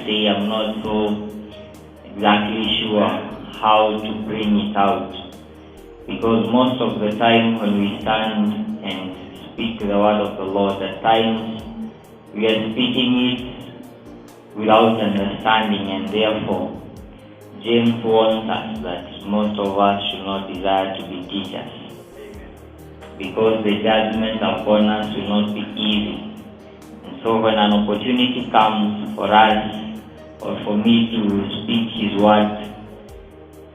say, I'm not so exactly sure how to bring it out. Because most of the time when we stand and speak the word of the Lord, at times we are speaking it without understanding, and therefore James warns us that most of us should not desire to be teachers, because the judgment upon us will not be easy. And so when an opportunity comes for us or for me to speak His word,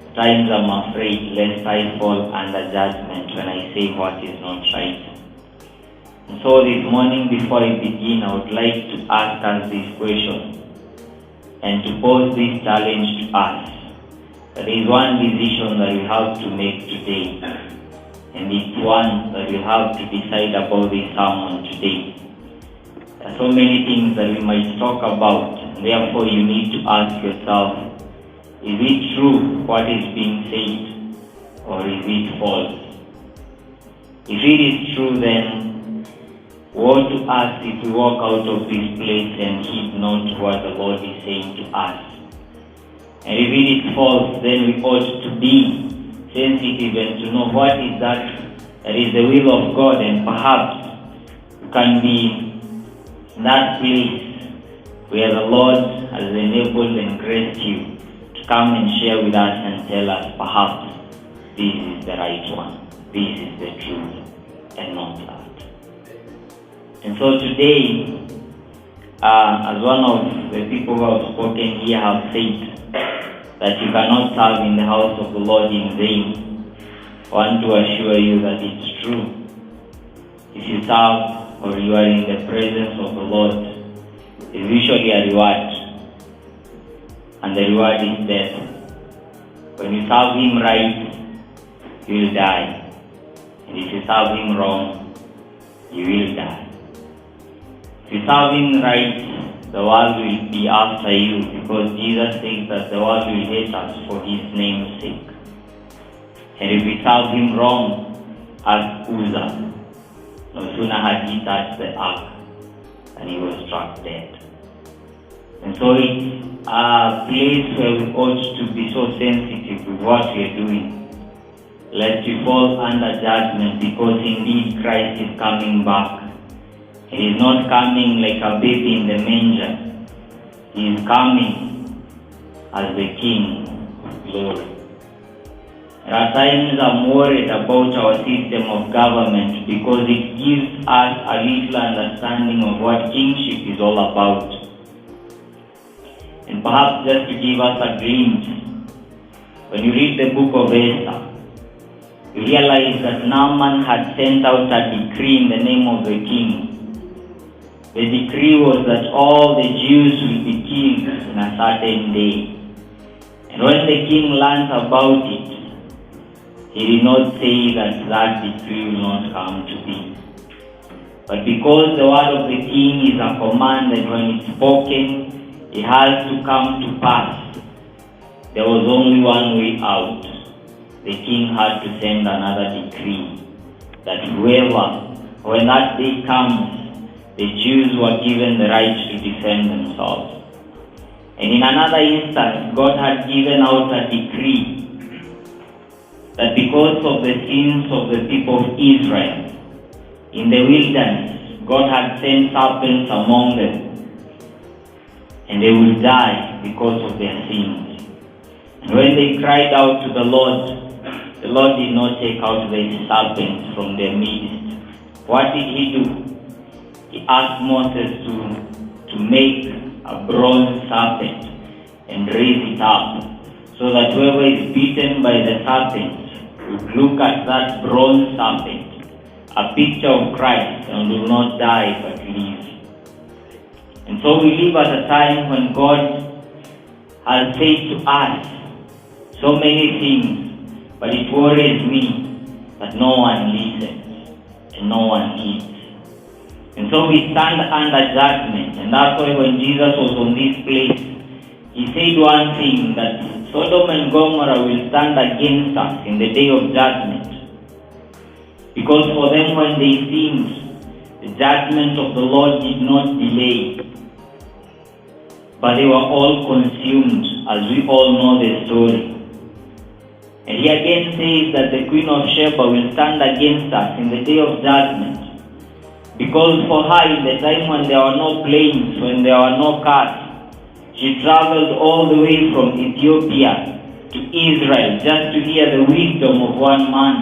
at times I'm afraid lest I fall under judgment when I say what is not right. And so this morning, before I begin, I would like to ask us this question and to pose this challenge to us. There is one decision that we have to make today, and it's one that we have to decide about this sermon today. There are so many things that we might talk about, and therefore you need to ask yourself, is it true what is being said, or is it false? If it is true, then woe to us if we walk out of this place and heed not what the Lord is saying to us. And if it is false, then we ought to be sensitive and to know what is that is the will of God, and perhaps you can be in that place where the Lord has enabled and graced you to come and share with us and tell us, perhaps this is the right one, this is the truth, and not that. And so today, as one of the people who have spoken here have said, that you cannot serve in the house of the Lord in vain, I want to assure you that it's true. If you serve or you are in the presence of the Lord, there's usually a reward, and the reward is death. When you serve Him right, you will die. And if you serve Him wrong, you will die. If you serve Him right, the world will be after you, because Jesus says that the world will hate us for His name's sake. And if we serve Him wrong, as Uzzah, no sooner had he touched the ark and he was struck dead. And so it's a place where we ought to be so sensitive with what we are doing, lest we fall under judgment, because indeed Christ is coming back. He is not coming like a baby in the manger. He is coming as the King of glory. At times I'm worried about our system of government, because it gives us a little understanding of what kingship is all about. And perhaps just to give us a glimpse, when you read the book of Esther, you realize that Naaman had sent out a decree in the name of the king. The decree was that all the Jews will be killed in a certain day. And when the king learned about it, he did not say that that decree will not come to be. But because the word of the king is a command, and when it's spoken, it has to come to pass, there was only one way out. The king had to send another decree that whoever, when that day comes, the Jews were given the right to defend themselves. And in another instance, God had given out a decree that because of the sins of the people of Israel in the wilderness, God had sent serpents among them, and they will die because of their sins. And when they cried out to the Lord did not take out the serpents from their midst. What did He do? He asked Moses to make a bronze serpent and raise it up, so that whoever is bitten by the serpent would look at that bronze serpent, a picture of Christ, and will not die but live. And so we live at a time when God has said to us so many things, but it worries me that no one listens and no one heeds. And so we stand under judgment, and that's why when Jesus was on this place, He said one thing, that Sodom and Gomorrah will stand against us in the day of judgment. Because for them, when they sinned, the judgment of the Lord did not delay. but they were all consumed, as we all know the story. And he again says that the Queen of Sheba will stand against us in the day of judgment. Because for her, in the time when there were no planes, when there were no cars, she traveled all the way from Ethiopia to Israel just to hear the wisdom of one man.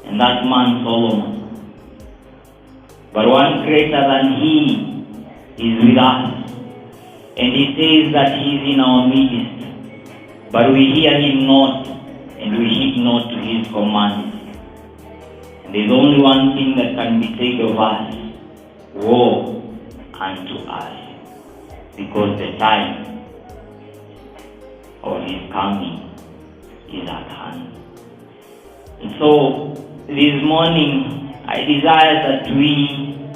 And that man, Solomon. But one greater than he is with us. And he says that he is in our midst. But we hear him not, and we heed not to his commands. And there's only one thing that can be said of us: woe unto us, because the time of his coming is at hand. And so this morning, I desire that we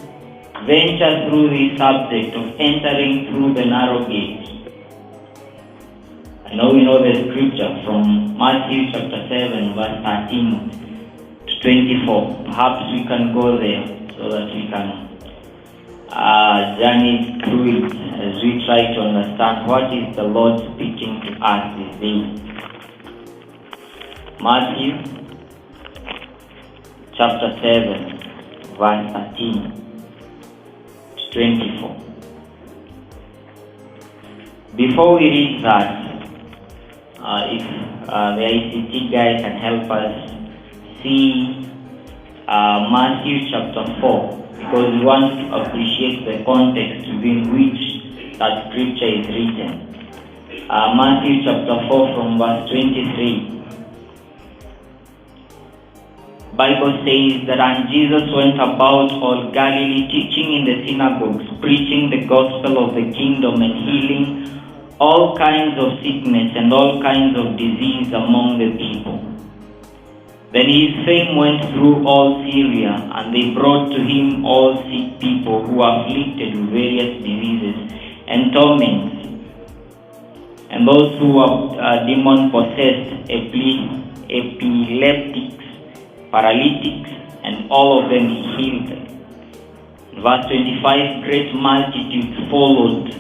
venture through this subject of entering through the narrow gate. I know we know the scripture from Matthew chapter 7, verse 13 to 24. Perhaps we can go there so that we can journey through it as we try to understand what is the Lord speaking to us this day. Matthew chapter 7, verse 13 to 24. Before we read that, if the ICT guy can help us see Matthew chapter 4, because we want to appreciate the context within which that scripture is written. Matthew chapter 4 from verse 23. Bible says that, and Jesus went about all Galilee, teaching in the synagogues, preaching the gospel of the kingdom, and healing all kinds of sickness and all kinds of disease among the people. Then his fame went through all Syria, and they brought to him all sick people who were afflicted with various diseases and torments, and those who were demon-possessed, epileptics, paralytics, and all of them he healed. In verse 25, great multitudes followed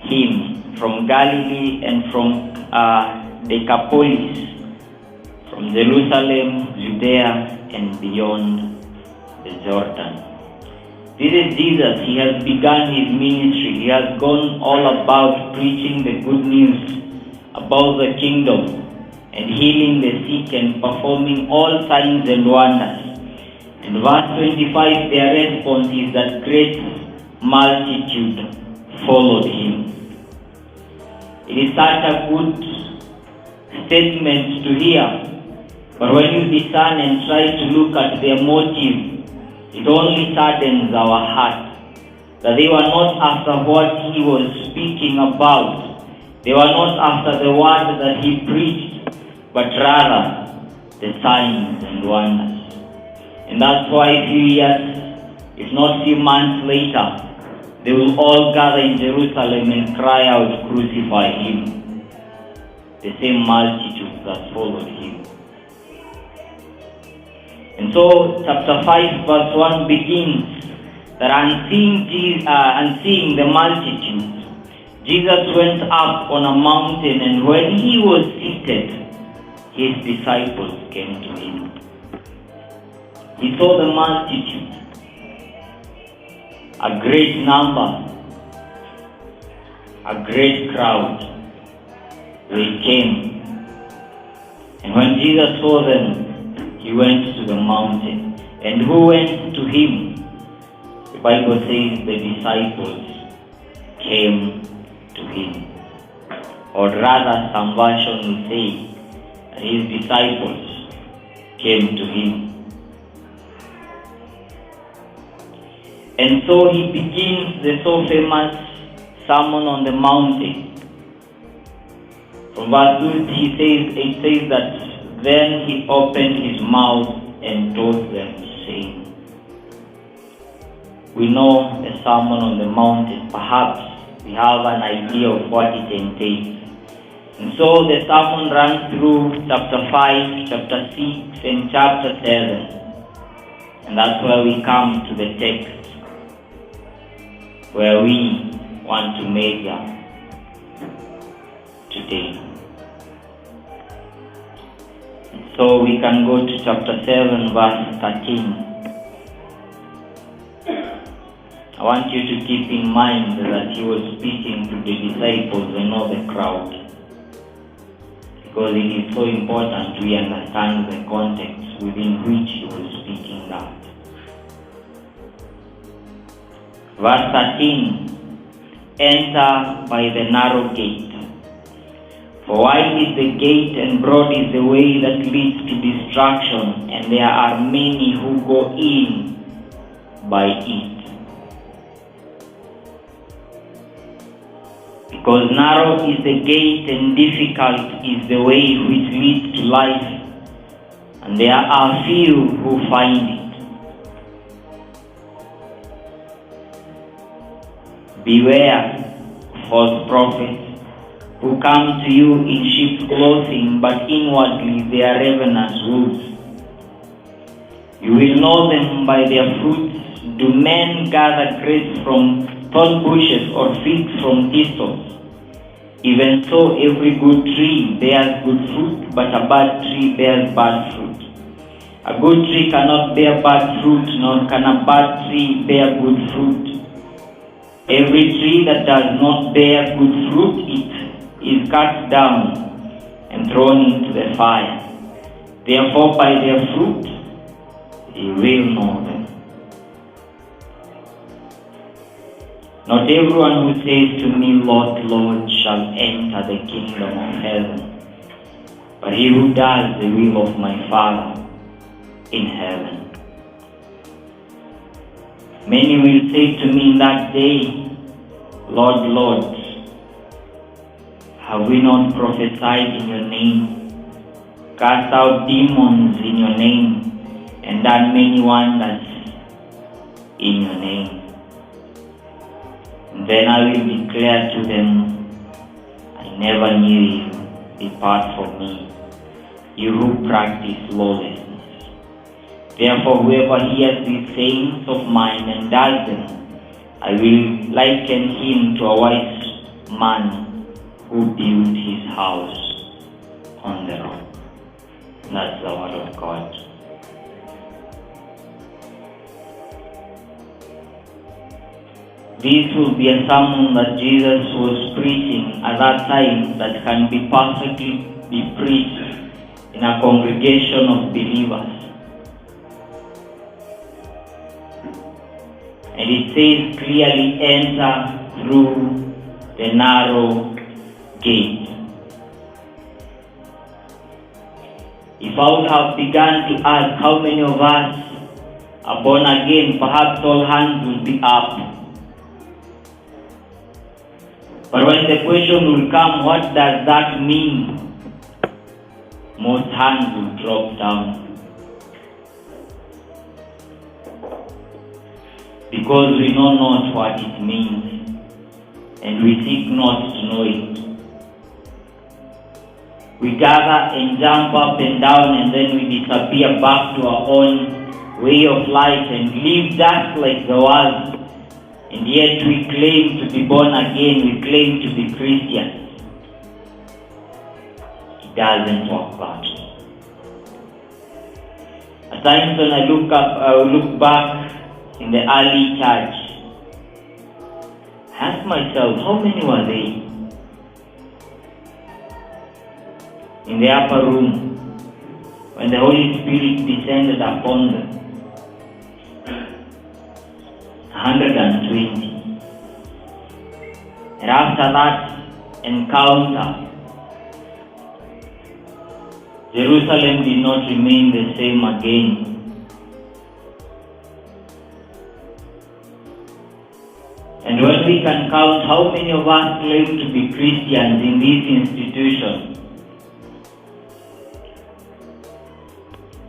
him from Galilee and from Decapolis, from Jerusalem, Judea, and beyond the Jordan. This is Jesus. He has begun his ministry. He has gone all about preaching the good news about the kingdom and healing the sick and performing all signs and wonders. In verse 25, their response is that great multitude followed him. It is such a good statement to hear, but when you discern and try to look at their motive, it only saddens our heart that they were not after what he was speaking about. They were not after the word that he preached, but rather the signs and wonders. And that's why a few years, if not few months later, they will all gather in Jerusalem and cry out, crucify him. The same multitude that followed him. And so chapter 5 verse 1 begins that on seeing the multitudes, Jesus went up on a mountain, and when he was seated, his disciples came to him. He saw the multitude, a great number, a great crowd. They came. And when Jesus saw them, he went to the mountain. And who went to him? The Bible says the disciples came to him. Or rather, some version will say that his disciples came to him. And so he begins the so famous Sermon on the Mountain. From verse 2, it says that then he opened his mouth and taught them, saying. We know the Sermon on the Mountain. Perhaps we have an idea of what it entails. And so the sermon runs through chapter 5, chapter 6, and chapter 7. And that's where we come to the text, where we want to measure today. So we can go to chapter 7, verse 13. I want you to keep in mind that he was speaking to the disciples and not the crowd, because it is so important we understand the context within which he was speaking that. Verse 13, enter by the narrow gate. For wide is the gate and broad is the way that leads to destruction, and there are many who go in by it. Because narrow is the gate and difficult is the way which leads to life, and there are few who find it. Beware false prophets who come to you in sheep's clothing, but inwardly they are ravenous wolves. You will know them by their fruits. Do men gather grapes from thorn bushes or figs from thistles? Even so, every good tree bears good fruit, but a bad tree bears bad fruit. A good tree cannot bear bad fruit, nor can a bad tree bear good fruit. Every tree that does not bear good fruit, it is cut down and thrown into the fire. Therefore, by their fruit, you will know them. Not everyone who says to me, Lord, Lord, shall enter the kingdom of heaven, but he who does the will of my Father in heaven. Many will say to me in that day, Lord, Lord, have we not prophesied in your name, cast out demons in your name, and done many wonders in your name? And then I will declare to them, I never knew you. Depart from me, you who practice lawlessness. Therefore, whoever hears these sayings of mine and does them, I will liken him to a wise man who built his house on the rock. That's the word of God. This will be a sermon that Jesus was preaching at that time that can be perfectly be preached in a congregation of believers. And it says clearly, enter through the narrow gate. If I would have begun to ask how many of us are born again, perhaps all hands will be up. But when the question will come, what does that mean? Most hands will drop down. Because we know not what it means, and we seek not to know it. We gather and jump up and down, and then we disappear back to our own way of life and live just like the world. And yet we claim to be born again, we claim to be Christians. It doesn't work that way. At times when I look back in the early church, I ask myself, how many were they? In the upper room, when the Holy Spirit descended upon them. 120. And after that encounter, Jerusalem did not remain the same again. And when we can count how many of us claim to be Christians in this institution,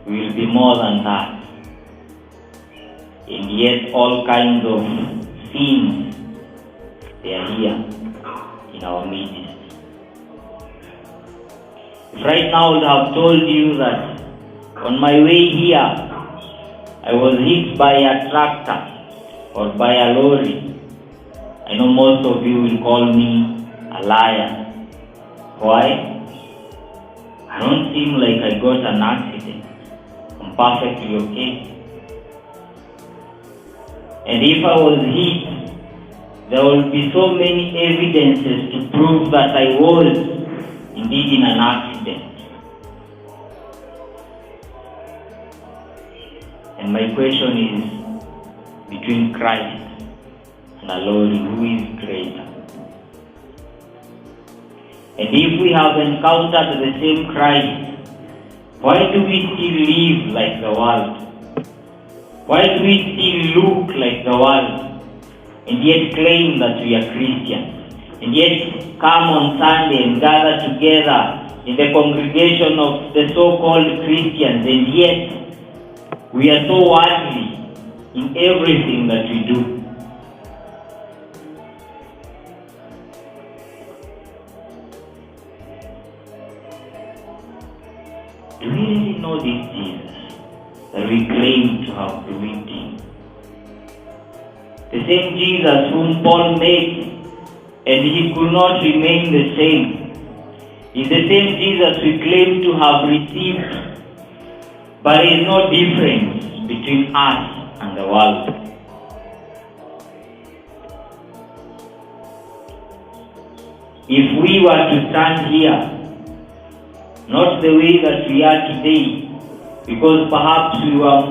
we will be more than that. And yet all kinds of sins, they are here in our midst. If right now I would have told you that on my way here, I was hit by a tractor or by a lorry, I I know most of you will call me a liar. Why? I don't seem like I got an accident. I'm perfectly okay. And if I was hit, there will be so many evidences to prove that I was indeed in an accident. And my question is, between Christ and the Lord, who is greater? And if we have encountered the same Christ, why do we still live like the world? Why do we still look like the world and yet claim that we are Christians? And yet come on Sunday and gather together in the congregation of the so-called Christians, and yet we are so worldly in everything that we do. Do we really know this Jesus that we claim to have believed in? The same Jesus whom Paul met and he could not remain the same is the same Jesus we claim to have received. But there is no difference between us and the world. If we were to stand here, not the way that we are today, because perhaps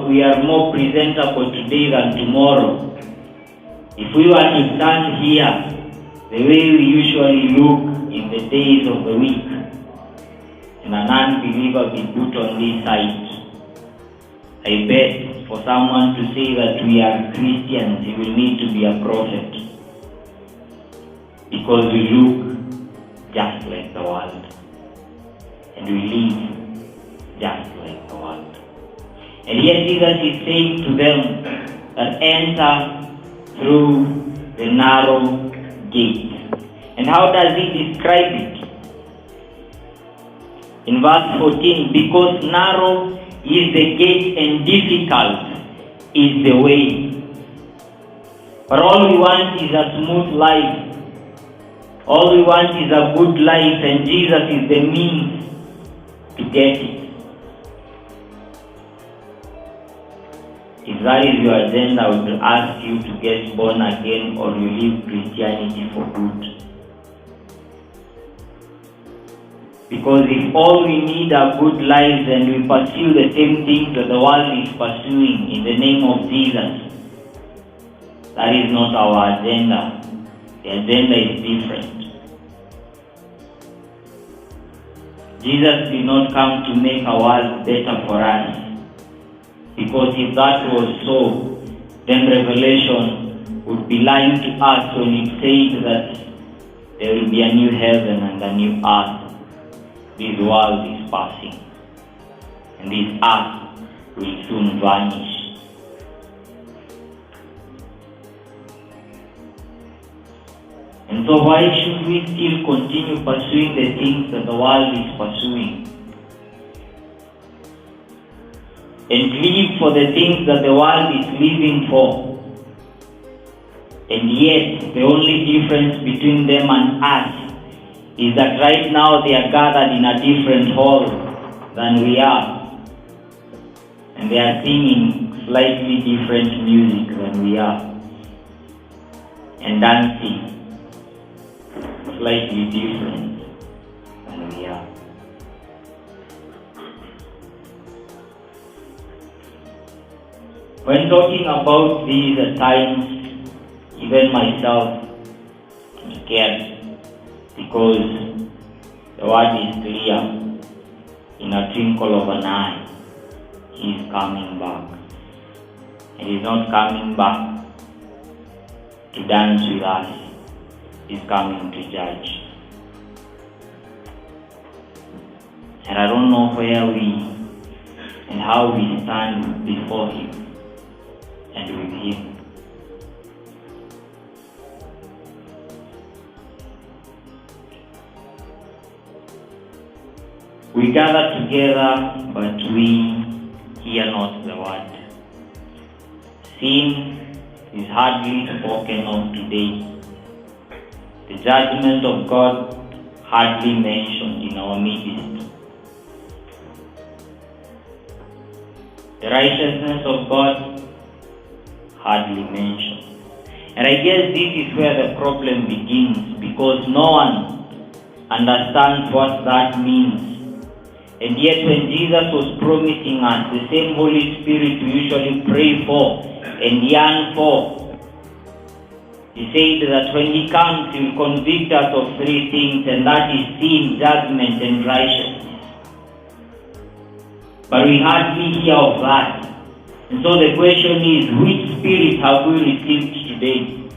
we are more presentable today than tomorrow. If we were to stand here the way we usually look in the days of the week, and an unbeliever be put on this side, I bet for someone to say that we are Christians, he will need to be a prophet. Because we look just like the world. And we live just like the world. And yet Jesus is saying to them that enter through the narrow gate. And how does he describe it? In verse 14, because narrow is the gate and difficult is the way. But all we want is a smooth life. All we want is a good life, and Jesus is the means to get it. If that is your agenda, I would ask you to get born again or you leave Christianity for good. Because if all we need are good lives and we pursue the same things that the world is pursuing in the name of Jesus, that is not our agenda. The agenda is different. Jesus did not come to make our world better for us. Because if that was so, then Revelation would be lying to us when it says that there will be a new heaven and a new earth. This world is passing, and this earth will soon vanish. And so why should we still continue pursuing the things that the world is pursuing? And live for the things that the world is living for. And yet, the only difference between them and us is that right now they are gathered in a different hall than we are. And they are singing slightly different music than we are. And dancing slightly different than we are. When talking about these at times, even myself, I'm scared. Because the word is clear, in a twinkle of an eye, he is coming back. And he is not coming back to dance with us, he is coming to judge. And I don't know where we and how we stand before him and with him. We gather together, but we hear not the word. Sin is hardly spoken of today. The judgment of God hardly mentioned in our midst. The righteousness of God hardly mentioned. And I guess this is where the problem begins, because no one understands what that means. And yet when Jesus was promising us the same Holy Spirit we usually pray for and yearn for, He said that when He comes, He will convict us of three things, and that is sin, judgment, and righteousness. But we hardly hear of that. And so the question is, which spirit have we received today?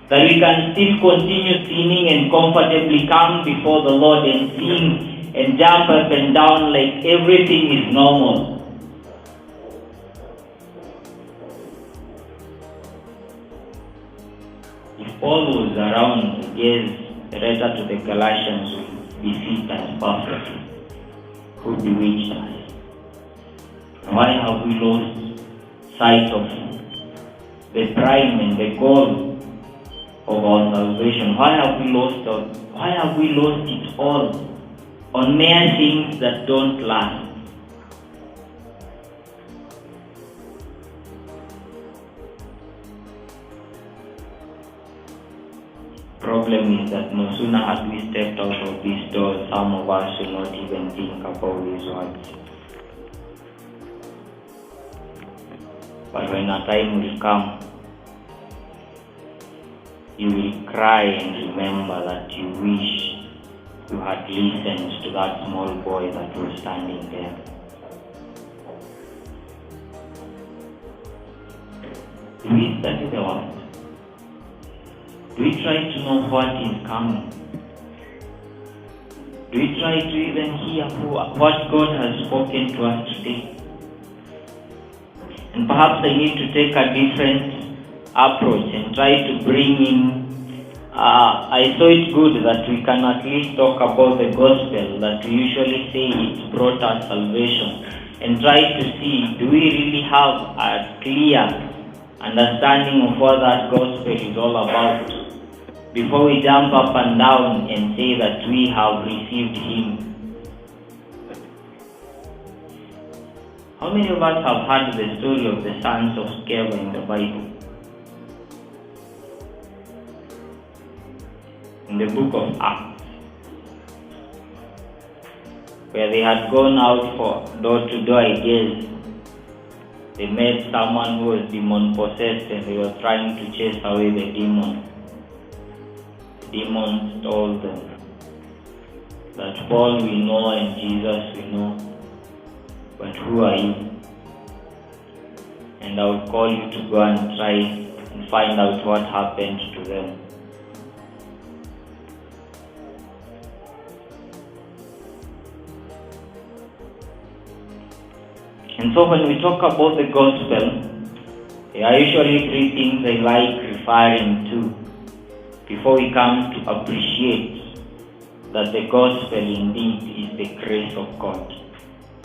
That we can still continue sinning and comfortably come before the Lord and sing and jump up and down like everything is normal. If Paul was around, he gave the letter to the Galatians would be fit and perfect, who bewitched us. Why have we lost sight of the prime and the goal of our salvation? Why have we lost it all on mere things that don't last? Problem is that no sooner had we stepped out of this door, some of us will not even think about these words. But when a time will come, you will cry and remember that you wish you had listened to that small boy that was standing there. Do we study the word? Do we try to know what is coming? Do we try to even hear what God has spoken to us today? And perhaps I need to take a different approach and try to bring in, I saw it good that we can at least talk about the gospel, that we usually say it brought us salvation, and try to see, do we really have a clear understanding of what that gospel is all about before we jump up and down and say that we have received Him? How many of us have heard the story of the sons of Sceva in the Bible? In the book of Acts, where they had gone out for door to door, I guess. They met someone who was demon possessed and they were trying to chase away the demon. The demons told them that Paul we know and Jesus we know, but who are you? And I would call you to go and try and find out what happened to them. And so when we talk about the gospel, there are usually three things I like referring to before we come to appreciate that the gospel indeed is the grace of God.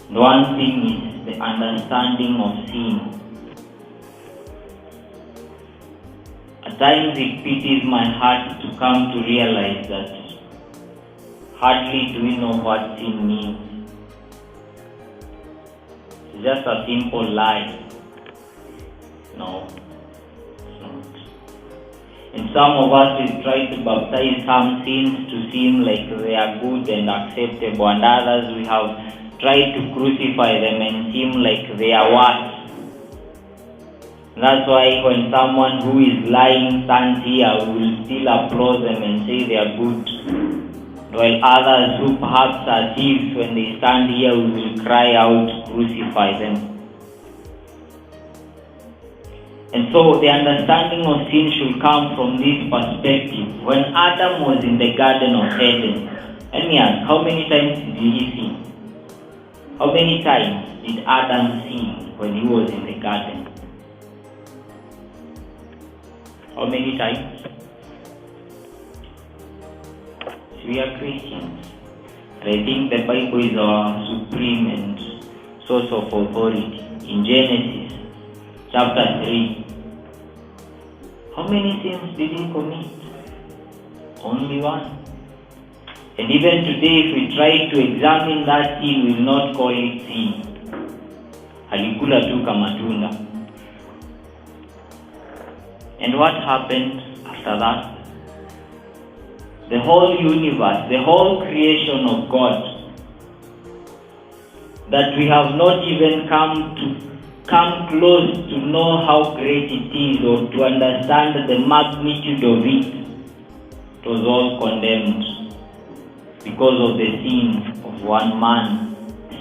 And one thing is the understanding of sin. At times it pities my heart to come to realize that hardly do we know what sin means. It's just a simple lie. No, it's not. And some of us will try to baptize some sins to seem like they are good and acceptable, and others we have tried to crucify them and seem like they are worse. That's why when someone who is lying stands here, we will still applaud them and say they are good. While others who perhaps are thieves, when they stand here, we will cry out, crucify them. And so the understanding of sin should come from this perspective. When Adam was in the Garden of Eden, let me ask, how many times did he sin? How many times did Adam sin when he was in the garden? How many times? We are Christians. And I think the Bible is our supreme and source of authority. In Genesis chapter 3, how many sins did he commit? Only one. And even today, if we try to examine that sin, we will not call it sin. Alikula tu kamatunda. And what happened after that? The whole universe, the whole creation of God, that we have not even come close to know how great it is or to understand the magnitude of it, it was all condemned because of the sin of one man,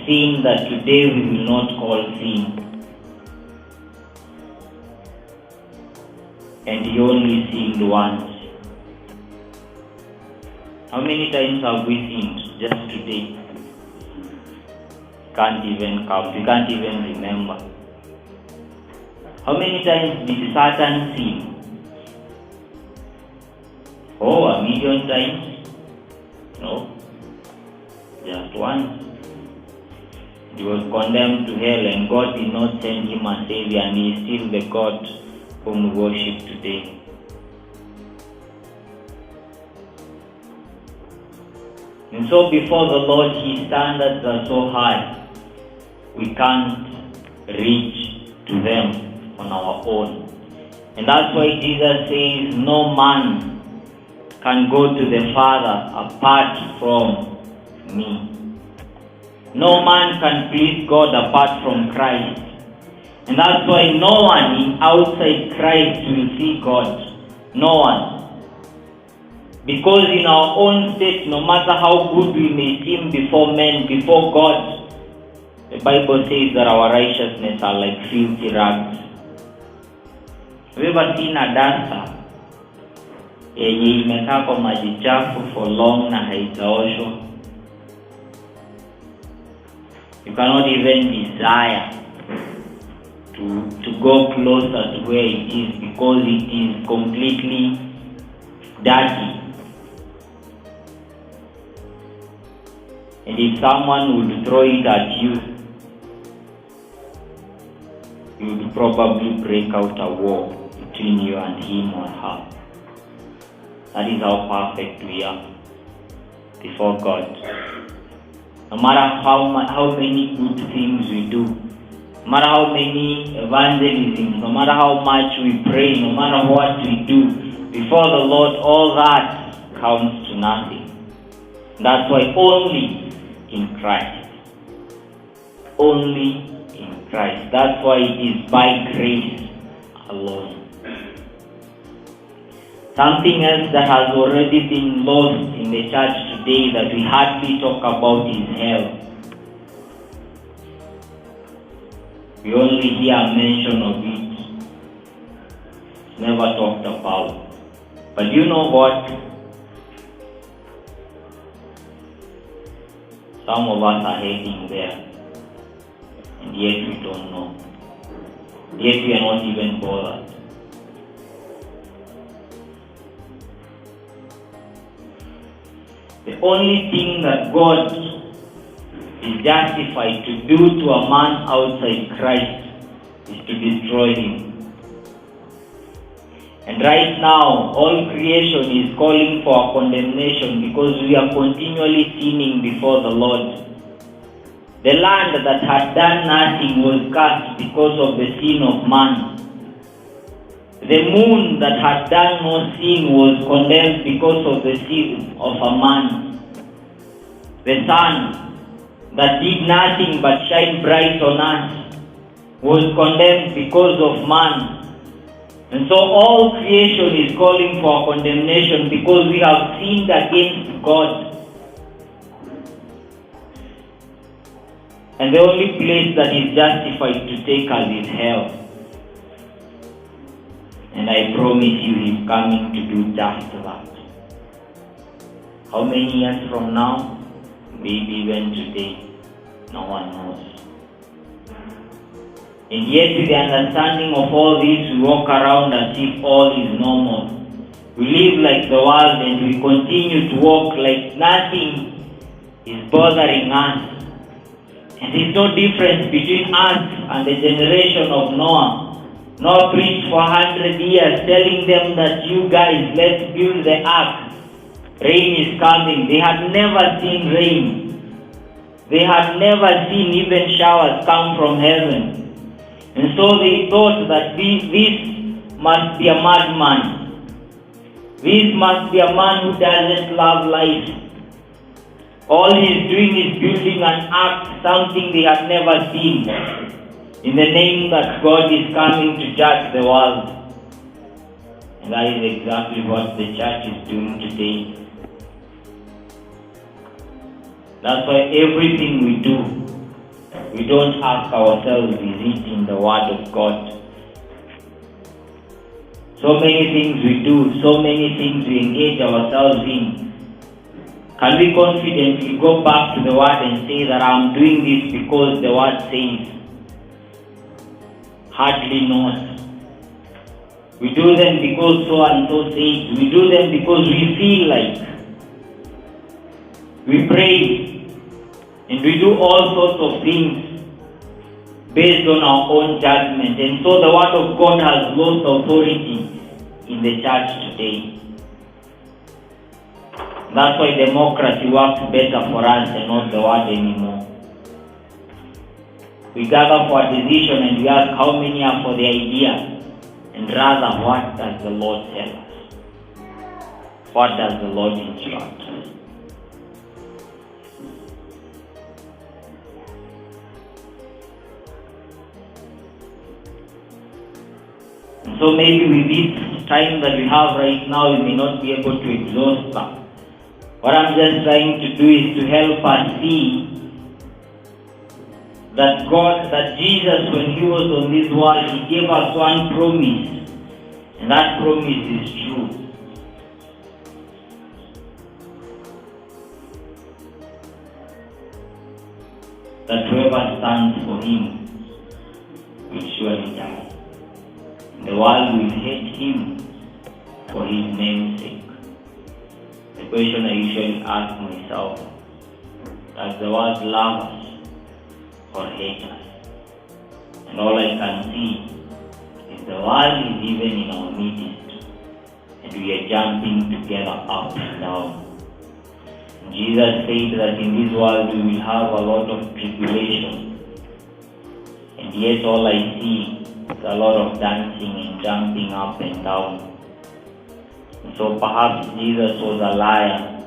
sin that today we will not call sin. And he only sinned once. How many times have we sinned just today? Can't even count. We can't even remember. How many times did Satan sin? Oh, 1,000,000 times? No. Just once. He was condemned to hell, and God did not send him a savior, and he is still the God whom we worship today. And so before the Lord, His standards are so high, we can't reach to them on our own. And that's why Jesus says, no man can go to the Father apart from me. No man can please God apart from Christ. And that's why no one outside Christ will see God. No one. Because in our own state, no matter how good we may seem before men, before God, the Bible says that our righteousness are like filthy rags. Have you ever seen a duster yenye imekaa kwa maji chafu for long na haijaoshwa? You cannot even desire to go closer to where it is because it is completely dirty. And if someone would throw it at you, you would probably break out a war between you and him or her. That is how perfect we are before God. No matter how many good things we do, no matter how many evangelisms, no matter how much we pray, no matter what we do, before the Lord, all that counts to nothing. That's why only in Christ. Only in Christ. That's why it is by grace alone. Something else that has already been lost in the church today that we hardly talk about is hell. We only hear a mention of it. It's never talked about. But you know what? Some of us are heading there, and yet we don't know. Yet we are not even bothered. The only thing that God is justified to do to a man outside Christ is to destroy him. And right now, all creation is calling for condemnation because we are continually sinning before the Lord. The land that had done nothing was cursed because of the sin of man. The moon that had done no sin was condemned because of the sin of a man. The sun that did nothing but shine bright on us was condemned because of man. And so all creation is calling for condemnation because we have sinned against God. And the only place that is justified to take us is hell. And I promise you, He's coming to do just that. How many years from now? Maybe even today. No one knows. And yet with the understanding of all this, we walk around as if all is normal. We live like the world and we continue to walk like nothing is bothering us. And there's no difference between us and the generation of Noah. Noah preached for 100 years telling them that you guys, let's build the ark. Rain is coming. They had never seen rain. They had never seen even showers come from heaven. And so they thought that this must be a madman. This must be a man who doesn't love life. All he's doing is building an ark, something they had never seen, in the name that God is coming to judge the world. And that is exactly what the church is doing today. That's why everything we do, we don't ask ourselves, is it in the Word of God? So many things we do, so many things we engage ourselves in. Can we confidently go back to the Word and say that I'm doing this because the Word says? Hardly not. We do them because so and so says. We do them because we feel like. We pray and we do all sorts of things based on our own judgment. And so the Word of God has lost authority in the church today. That's why democracy works better for us and not the Word anymore. We gather for a decision and we ask how many are for the idea, and rather, what does the Lord tell us? What does the Lord instruct us? And so maybe with this time that we have right now, we may not be able to exhaust that. What I'm just trying to do is to help us see that Jesus, when he was on this world, he gave us one promise, and that promise is true. That whoever stands for him will surely die. The world will hate him for his name's sake. The question I usually ask myself, does the world love us or hate us? And all I can see is the world is even in our midst, and we are jumping together up and down. And Jesus said that in this world we will have a lot of tribulation, and yet all I see is a lot of dancing and jumping up and down. And so perhaps Jesus was a liar,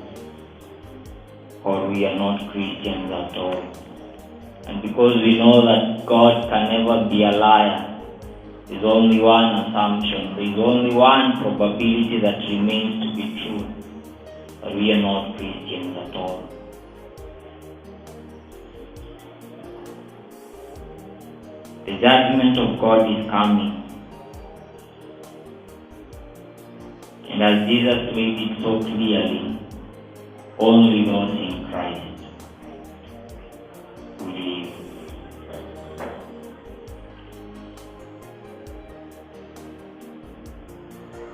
or we are not Christians at all. And because we know that God can never be a liar, there's only one assumption, there's only one probability that remains to be true, that we are not Christians at all. The judgment of God is coming. And as Jesus made it so clearly, only those in Christ will live.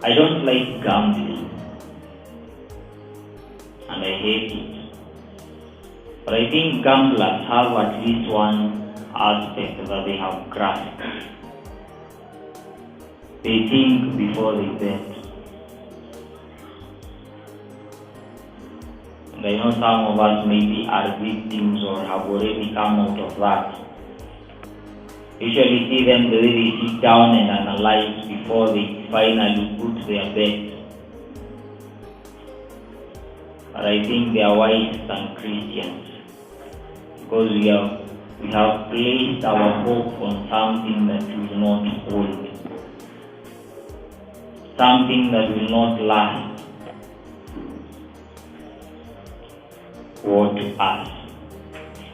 I don't like gambling, and I hate it. But I think gamblers have at least one aspect that they have grasped. They think before they bet. And I know some of us maybe are victims or have already come out of that. Usually see them the way they sit down and analyze before they finally put their bet. But I think they are wise than Christians, because we have placed our hope on something that will not hold, something that will not last. To us.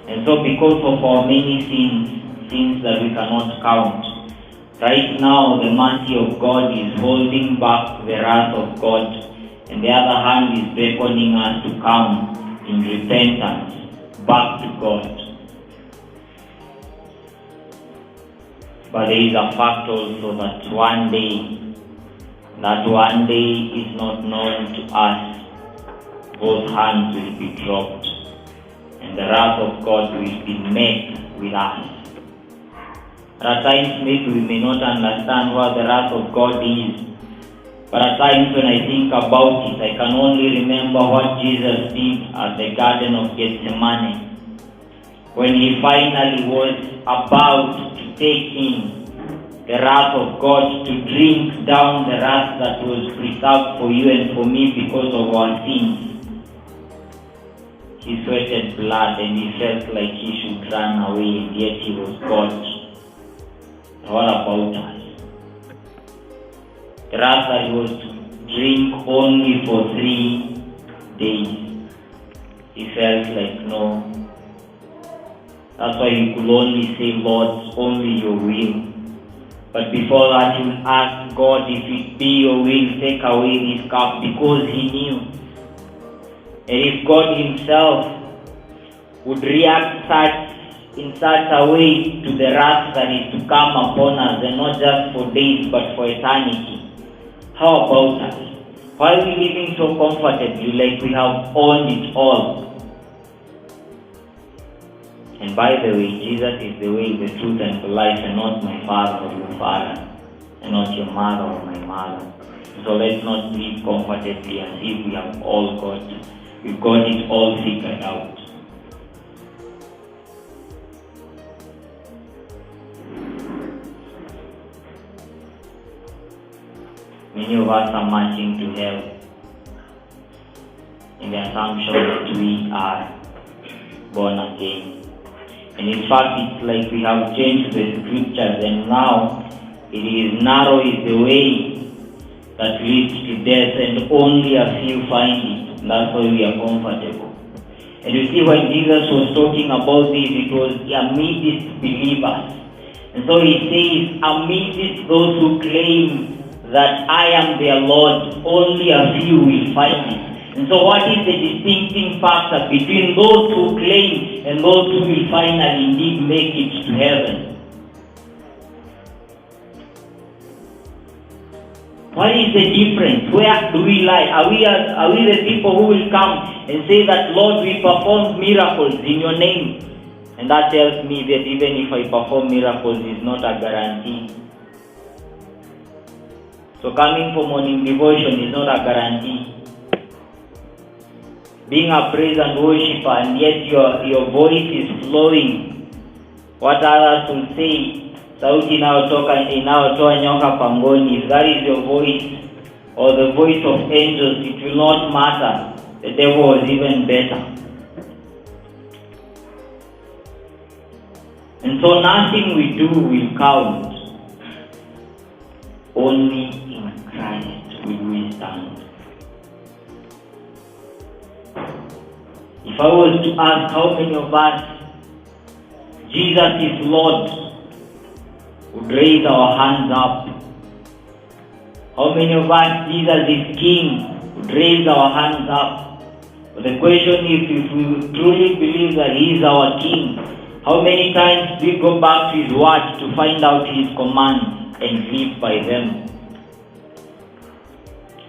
And so because of our many sins that we cannot count, right now the mercy of God is holding back the wrath of God, and the other hand is beckoning us to come in repentance back to God. But there is a fact also that one day is not known to us. Both hands will be dropped, and the wrath of God will be met with us. At times maybe we may not understand what the wrath of God is, But at times when I think about it, I can only remember what Jesus did at the Garden of Gethsemane, when he finally was about to take in the wrath of God, to drink down the wrath that was preserved for you and for me because of our sins. He sweated blood and he felt like he should run away, and yet he was God. What about us? The wrath that he was to drink only for 3 days. He felt like, no. That's why he could only say, Lord, only your will. But before that, he would ask God, if it be your will, take away this cup, because he knew. And if God himself would react in such a way to the wrath that is to come upon us, and not just for days, but for eternity, how about us? Why are we living so comfortably, like we have owned it all? And by the way, Jesus is the way, the truth, and the life, and not my father or your father, and not your mother or my mother. So let's not live comfortably as if we have all we've got it all figured out. Many of us are marching to hell in the assumption that we are born again. And in fact, it's like we have changed the scriptures, and now it is narrow is the way that leads to death, and only a few find it. That's why we are comfortable. And you see, when Jesus was talking about this, it was amidst believers. And so he says, amidst those who claim that I am their Lord, only a few will find it. And so what is the distincting factor between those who claim and those who will finally indeed make it to heaven? What is the difference? Where do we lie? Are we the people who will come and say that, Lord, we performed miracles in your name? And that tells me that even if I perform miracles, it's not a guarantee. So coming for morning devotion is not a guarantee. Being a praise and worshiper, and yet your voice is flowing. What others will say, sauti inayotoa nyoka pangoni, if that is your voice, or the voice of angels, it will not matter. The devil was even better. And so nothing we do will count. Only in Christ will we stand. If I was to ask how many of us Jesus is Lord, would raise our hands up. How many of us Jesus is King, would raise our hands up. But the question is, if we truly believe that He is our King, how many times do we go back to His word to find out His commands and live by them?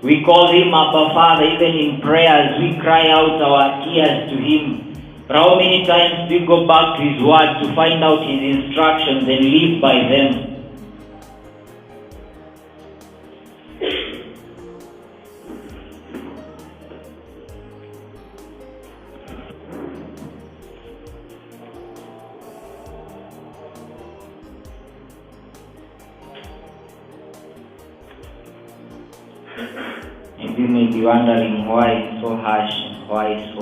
We call Him Abba Father. Even in prayers, we cry out our tears to Him. But how many times do we go back to His word to find out His instructions and live by them? And you may be wondering why it's so harsh and why it's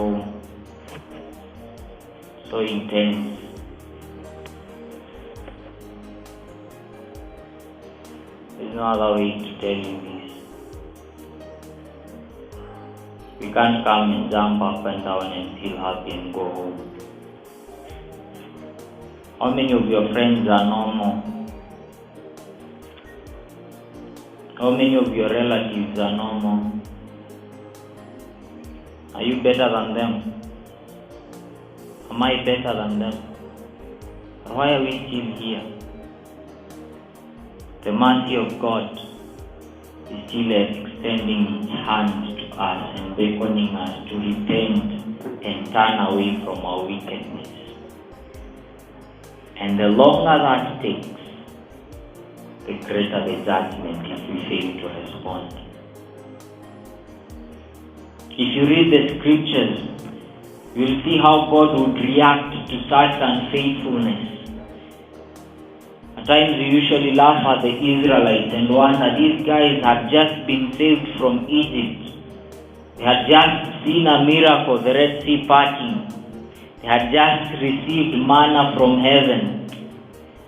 so intense. There's no other way to tell you this. We can't come and jump up and down and feel happy and go home. How many of your friends are normal? How many of your relatives are normal? Are you better than them? Am I better than them? Why are we still here? The mercy of God is still extending its hand to us and beckoning us to repent and turn away from our wickedness. And the longer that takes, the greater the judgment if we fail to respond. If you read the scriptures, you'll see how God would react to such unfaithfulness. At times we usually laugh at the Israelites and wonder, these guys had just been saved from Egypt. They had just seen a miracle, the Red Sea parting. They had just received manna from heaven.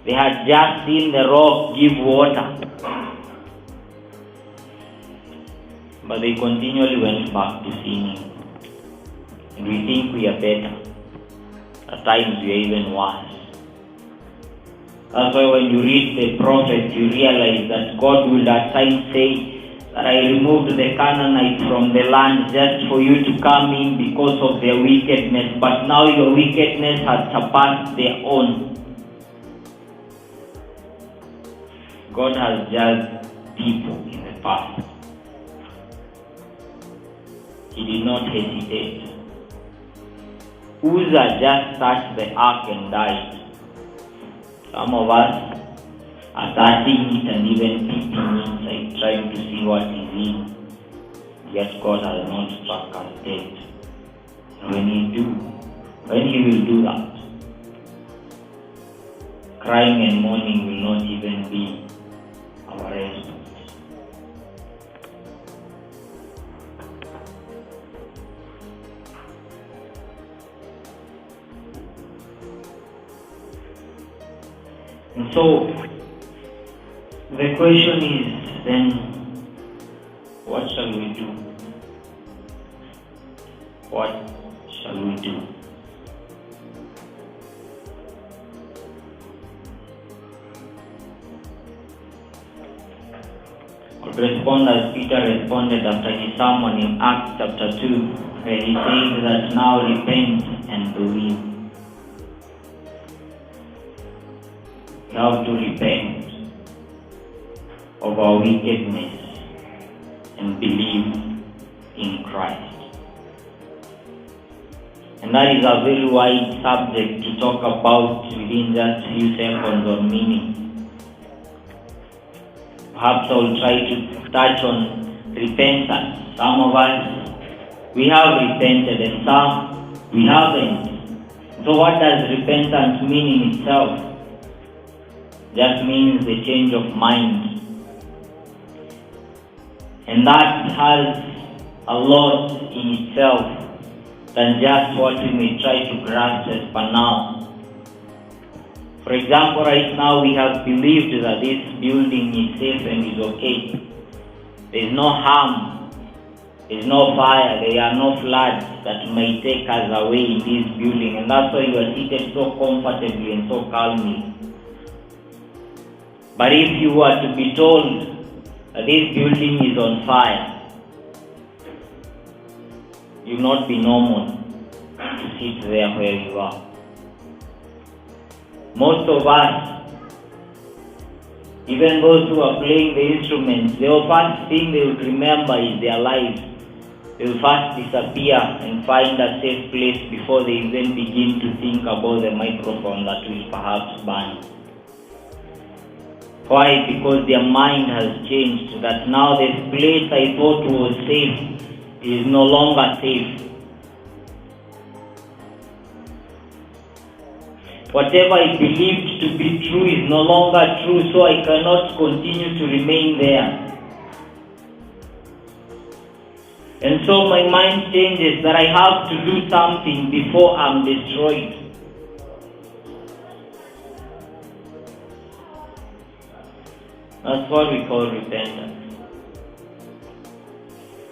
They had just seen the rock give water. But they continually went back to sinning. And we think we are better. At times we are even worse. That's why when you read the prophets, you realize that God will at times say that I removed the Canaanites from the land just for you to come in because of their wickedness. But now your wickedness has surpassed their own. God has judged people in the past. He did not hesitate. Uzzah just touched the ark and died. Some of us are touching it and even peeping inside, trying to see what is in. Yet God has not struck us dead. And when He will do that, crying and mourning will not even be our response. And so, the question is then, what shall we do? What shall we do? I'll respond as Peter responded after his sermon in Acts chapter 2, where he says that now repent and believe. We have to repent of our wickedness and believe in Christ. And that is a very wide subject to talk about within just a few seconds or minutes. Perhaps I will try to touch on repentance. Some of us, we have repented and some we haven't. So what does repentance mean in itself? Just means the change of mind. And that has a lot in itself than just what we may try to grasp as per now. For example, right now we have believed that this building is safe and is okay. There is no harm, there is no fire, there are no floods that may take us away in this building. And that's why you are seated so comfortably and so calmly. But if you were to be told that this building is on fire, you will not be normal to sit there where you are. Most of us, even those who are playing the instruments, the first thing they would remember is their lives. They will first disappear and find a safe place before they even begin to think about the microphone that will perhaps burn. Why? Because their mind has changed, that now this place I thought was safe is no longer safe. Whatever I believed to be true is no longer true, so I cannot continue to remain there. And so my mind changes that I have to do something before I'm destroyed. That's what we call repentance.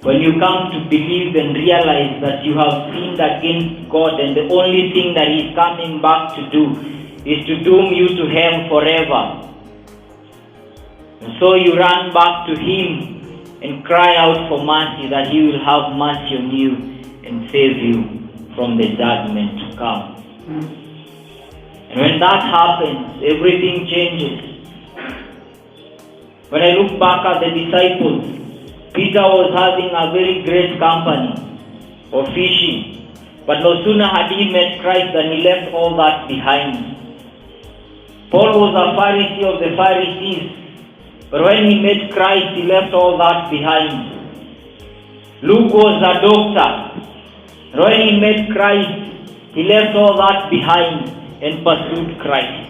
When you come to believe and realize that you have sinned against God and the only thing that He is coming back to do is to doom you to hell forever. And so you run back to Him and cry out for mercy, that He will have mercy on you and save you from the judgment to come. And when that happens, everything changes. When I look back at the disciples, Peter was having a very great company of fishing. But no sooner had he met Christ than he left all that behind. Paul was a Pharisee of the Pharisees. But when he met Christ, he left all that behind. Luke was a doctor. When he met Christ, he left all that behind and pursued Christ.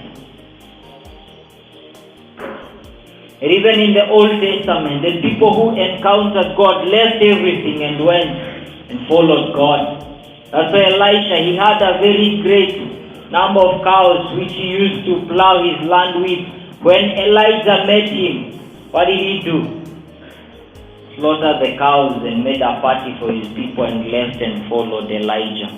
And even in the Old Testament, the people who encountered God left everything and went and followed God. That's why Elisha, he had a very great number of cows which he used to plow his land with. When Elijah met him, what did he do? Slaughtered the cows and made a party for his people and left and followed Elijah.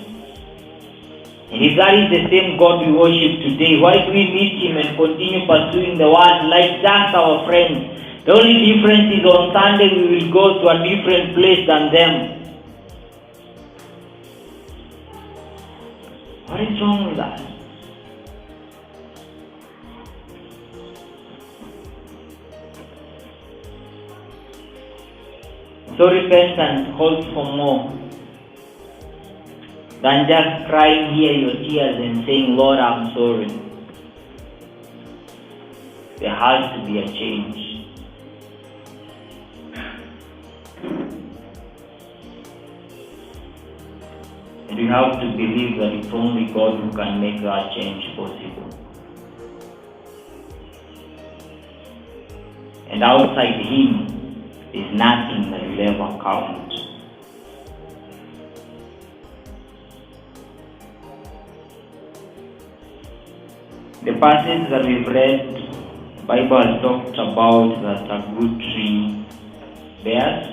And if that is the same God we worship today, why do we meet him and continue pursuing the word like just our friends? The only difference is on Sunday we will go to a different place than them. What is wrong with that? So repentance calls for more than just crying here your tears and saying, Lord, I'm sorry. There has to be a change. And we have to believe that it's only God who can make that change possible. And outside Him, is nothing that will ever count. The passage that we've read, the Bible has talked about that a good tree bears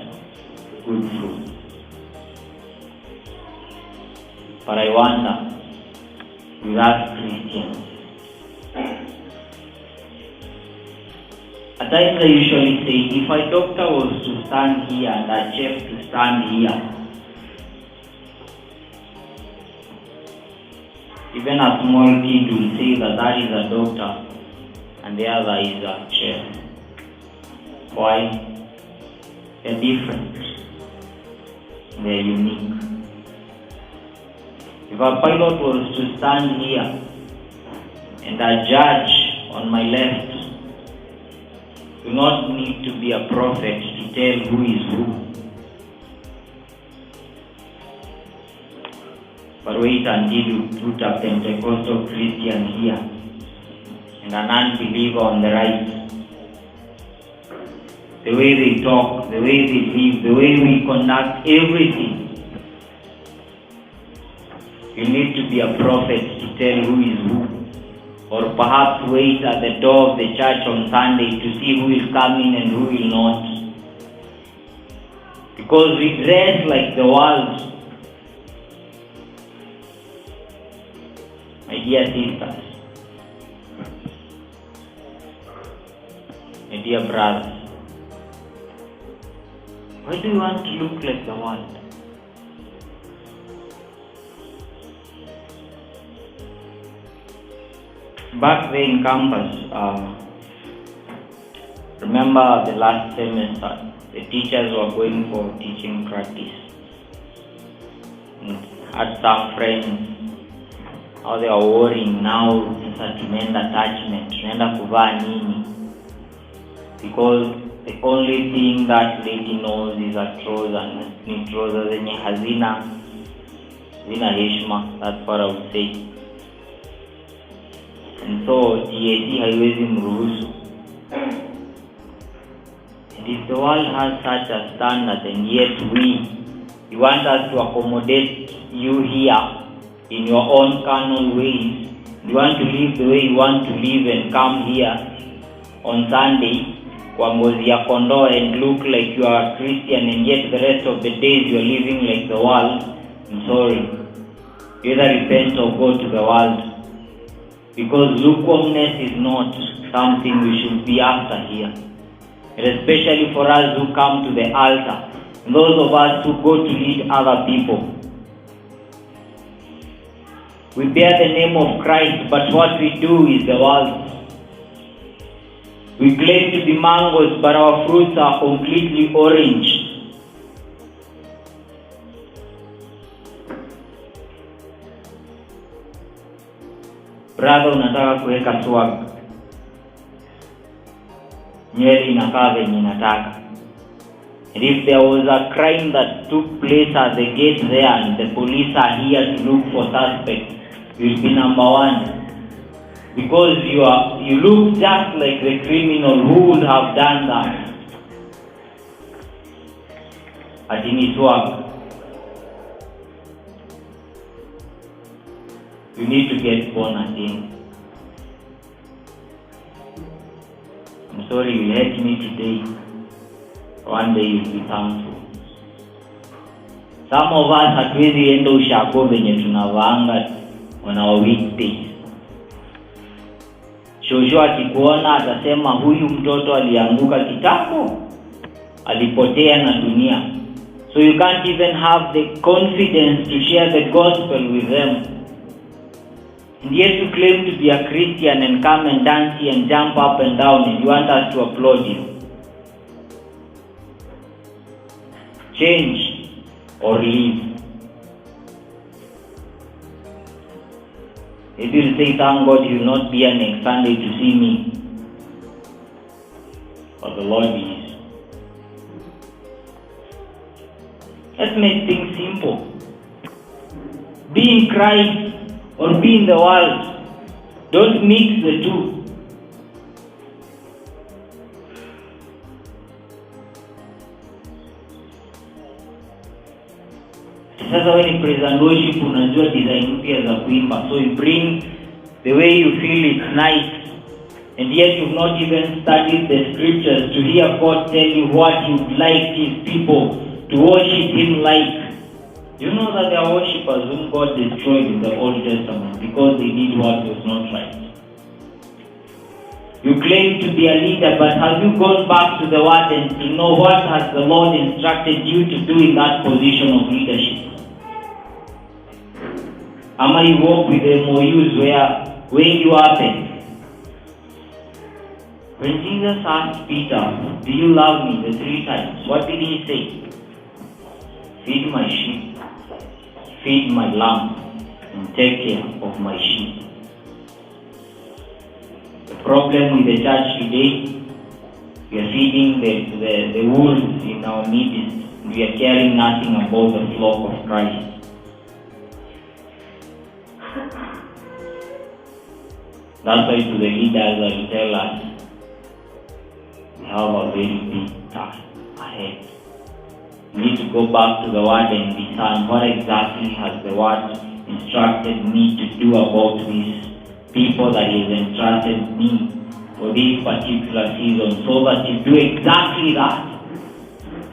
good fruit. But I wonder, with us Christians, at times I usually say, if a doctor was to stand here and a chef to stand here, even a small kid will say that is a doctor and the other is a chef. Why? They're different. They're unique. If a pilot was to stand here and a judge on my left, do not need to be a prophet to tell who is who. But wait until you put a Pentecostal Christian here and an unbeliever on the right. The way they talk, the way they live, the way we conduct everything. You need to be a prophet to tell who is who. Or perhaps wait at the door of the church on Sunday to see who is coming and who will not. Because we dress like the world. My dear sisters, my dear brothers, why do you want to look like the world? Back there in campus, remember the last semester, the teachers were going for teaching practice. And had some friends, how they are worrying now, sasa tumeenda attachment, tunaenda kuvaa nini? Because the only thing that lady knows is a trouser, ni trouser zenye hazina heshima, that's what I would say. And so TAC haiwezi mruhusu. And if the world has such a standard and yet we want us to accommodate you here in your own carnal ways, you want to live the way you want to live and come here on Sunday kwa ngozi ya kondoo and look like you are a Christian and yet the rest of the days you are living like the world, I'm sorry. You either repent or go to the world. Because lukewarmness is not something we should be after here. And especially for us who come to the altar, and those of us who go to lead other people. We bear the name of Christ, but what we do is the world. We claim to be mangoes, but our fruits are completely orange. Brother, unataka kuweka swag, nywele inakaa venye nataka, And if there was a crime that took place at the gate there and the police are here to look for suspects, you'll be number one. Because you look just like the criminal who would have done that. At in his work. You need to get born again. I'm sorry you hate me today. One day you'll be thankful. Some of us hatuwezi enda ushago venye tunavaanga on our weekdays. Shosho akikuona atasema huyu mtoto alianguka kitambo, alipotea na dunia. So you can't even have the confidence to share the gospel with them. And yet you claim to be a Christian and come and dance here and jump up and down and you want us to applaud you. Change or leave. If you say, thank God you will not be here next Sunday to see me. But the Lord is. Let's make things simple. Be in Christ or be in the world. Don't mix the two. Sasa when you present worship, unajua design mpya za kuimba. So you bring the way you feel it's nice. And yet you've not even studied the scriptures to hear God tell you what you'd like His people to worship Him like. You know that there are worshippers whom God destroyed in the Old Testament because they did what was not right. You claim to be a leader, but have you gone back to the Word and to know what has the Lord instructed you to do in that position of leadership? Ama you walk with the MOUs where when you happen. When Jesus asked Peter, do you love me, the 3 times, what did He say? Feed my sheep, feed my lamb, and take care of my sheep. The problem with the church today, we are feeding the wolves in our midst. We are caring nothing about the flock of Christ. That's why to the leaders I will tell us, we have a very big task ahead. We need to go back to the Word and discern what exactly has the Word instructed me to do about these people that He has entrusted me for this particular season, so that you do exactly that.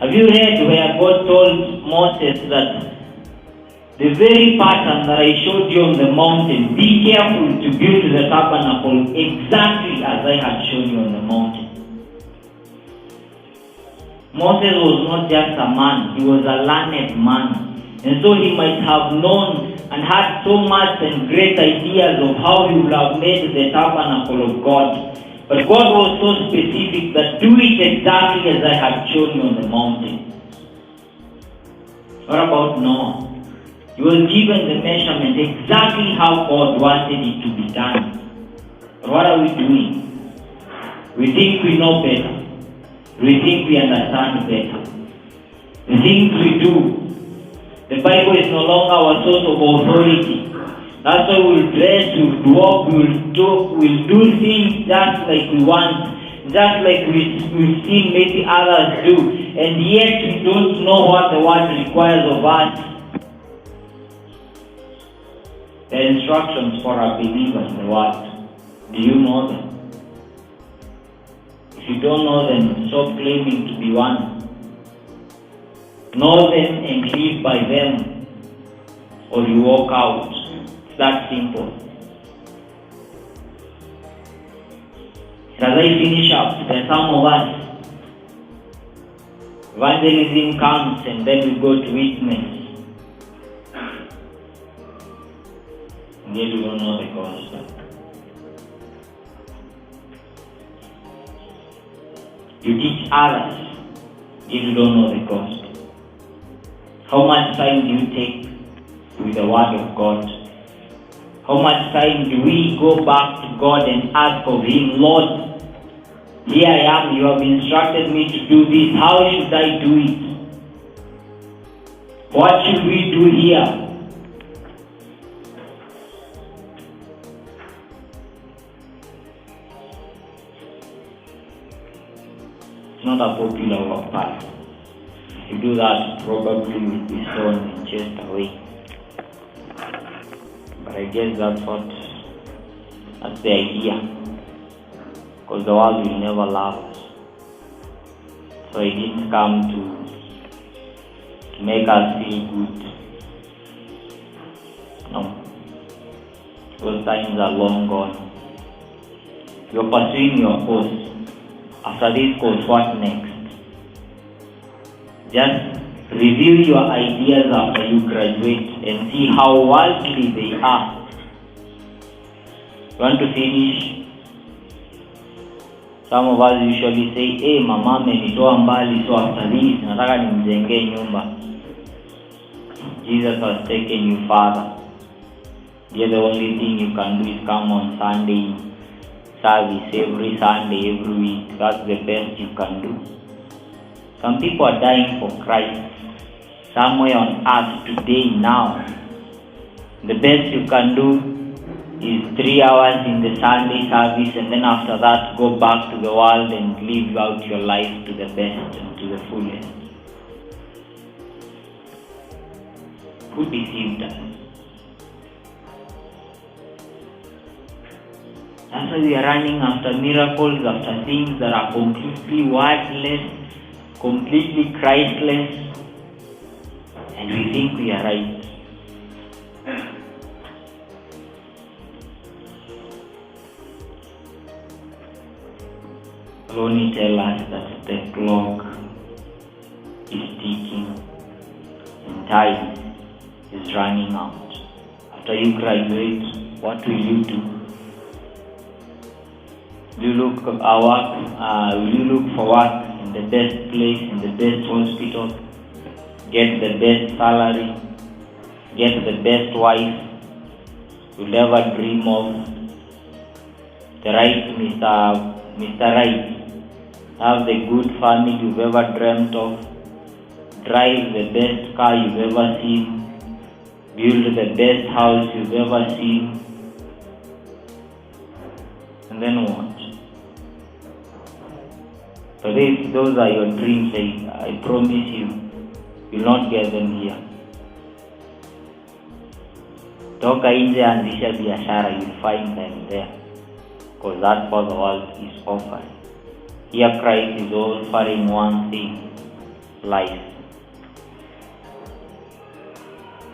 Have you read where God told Moses that the very pattern that I showed you on the mountain, be careful to build the tabernacle exactly as I had shown you on the mountain? Moses was not just a man, he was a learned man. And so he might have known and had so much and great ideas of how he would have made the tabernacle of God. But God was so specific that do it exactly as I had shown you on the mountain. What about Noah? He was given the measurement exactly how God wanted it to be done. But what are we doing? We think we know better. We think we understand better. The things we do, the Bible is no longer our source of authority. That's why we'll dress, we'll walk, we'll do things just like we want, just like we've seen maybe others do, and yet we don't know what the Word requires of us. The instructions for our believers in the Word, do you know them? If you don't know them, stop claiming to be one. Know them and live by them, or you walk out. It's that simple. As I finish up, there are some of us, evangelism comes and then we go to witness. And yet we don't know the gospel. You teach others, yet you don't know the gospel. How much time do you take with the Word of God? How much time do we go back to God and ask of Him, Lord, Here I am, you have instructed me to do this. How should I do it? What should we do here? It's not a popular work path. If you do that, probably will be thrown and chased away. But I guess that's the idea. Because the world will never love us. So it didn't come to make us feel good. No. Those times are long gone. You're pursuing your course. After this course, what next? Just review your ideas after you graduate and see how worldly they are. You want to finish? Some of us usually say, hey, mama amenitoa mbali, so after this, nataka nimjengee nyumba. Jesus has taken you farther. Yet the only thing you can do is come on Sunday service, every Sunday, every week. That's the best you can do. Some people are dying for Christ. Somewhere on earth today, now. The best you can do is 3 hours in the Sunday service, and then after that go back to the world and live out your life to the best and to the fullest. Who deceived us? That's why we are running after miracles, after things that are completely worthless, completely Christless, and we think we are right. Only tell us that the clock is ticking and time is running out. After you graduate, what will you do? Will you look for work in the best place, in the best hospital, get the best salary, get the best wife you'll ever dream of, the right Mr. Right, have the good family you've ever dreamt of, drive the best car you've ever seen, build the best house you've ever seen, and then what? So if those are your dreams, I promise you'll not get them here. Toka nje, anzisha biashara, you'll find them there. Because that's what the world is offering. Here Christ is offering one thing, life.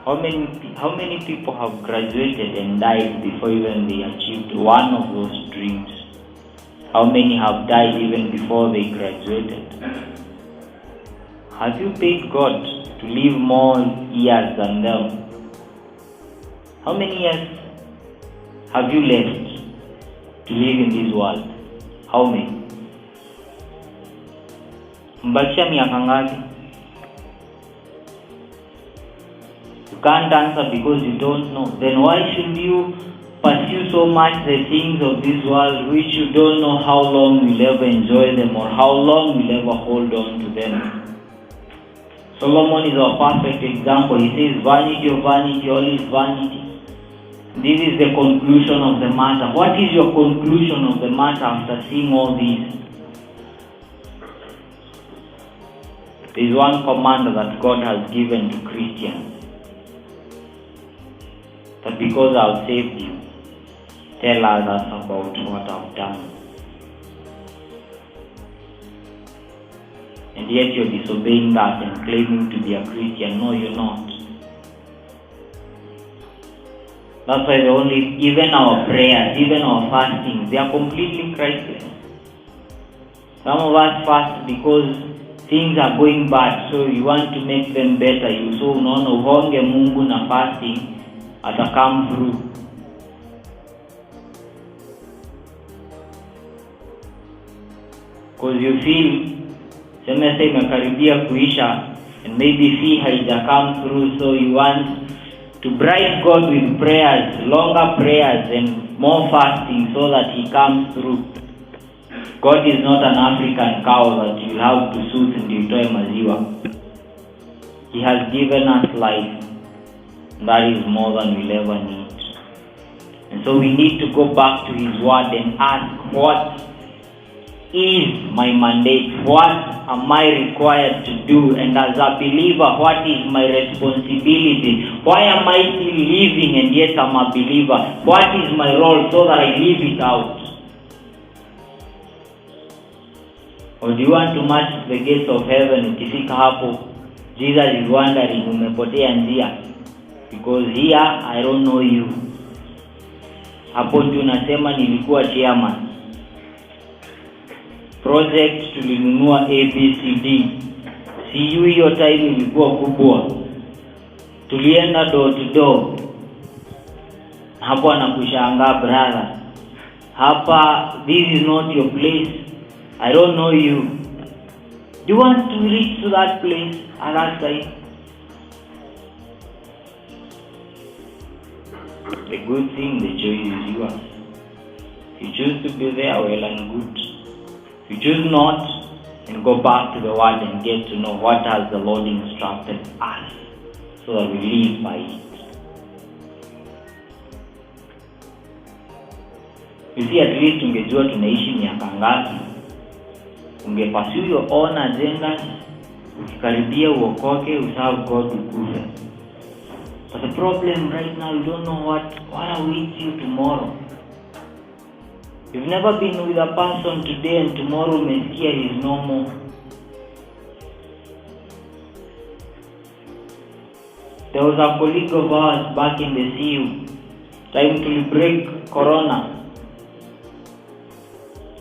How many people have graduated and died before even they achieved one of those dreams? How many have died even before they graduated? Have you paid God to live more years than them? How many years have you left to live in this world? How many? Mbakisha miaka ngapi? You can't answer because you don't know. Then why should you pursue so much the things of this world which you don't know how long you'll ever enjoy them or how long you'll ever hold on to them? Solomon is a perfect example. He says, vanity of vanity, all is vanity. This is the conclusion of the matter. What is your conclusion of the matter after seeing all this? There is one command that God has given to Christians. That because I've saved you, tell others about what I've done. And yet you're disobeying that and claiming to be a Christian. No, you're not. That's why even our prayers, even our fastings, they are completely Christless. Some of us fast because things are going bad, so you want to make them better. You so unaona uhonge Mungu na fasting ata come through. Because you feel semester imekaribia kuisha and maybe fee haija come through, so you want to bribe God with prayers, longer prayers and more fasting so that He comes through. God is not an African cow that you have to soothe and you toy maziwa. He has given us life. That is more than we'll ever need. And so we need to go back to His Word and ask, what is my mandate? What am I required to do? And as a believer, what is my responsibility? Why am I still living and yet I'm a believer? What is my role so that I live it out? Or do you want to march the gates of heaven? Ukifika hapo, Jesus is wondering, umepotea njia. Because here, I don't know you. Hapo tunasema nilikuwa chairman. Project tulinunua ABCD. CU hiyo time ilikuwa kubwa. Tulienda door to door. Hapo anakushangaa brother. Hapa, this is not your place. I don't know you. Do you want to reach to that place at that time? The good thing, the choice is yours. If you choose to be there, well and good. If you choose not, then go back to the Word and get to know what has the Lord instructed us, so that we live by it. You see, at least ungejua tunaishi miaka ngapi, ungepursue your own agenda, ukikaribia uokoke, userve God ukufe. But the problem right now, you don't know what awaits you tomorrow. You've never been with a person today and tomorrow umesikia he's no more. There was a colleague of ours back in the CU, trying to break Corona.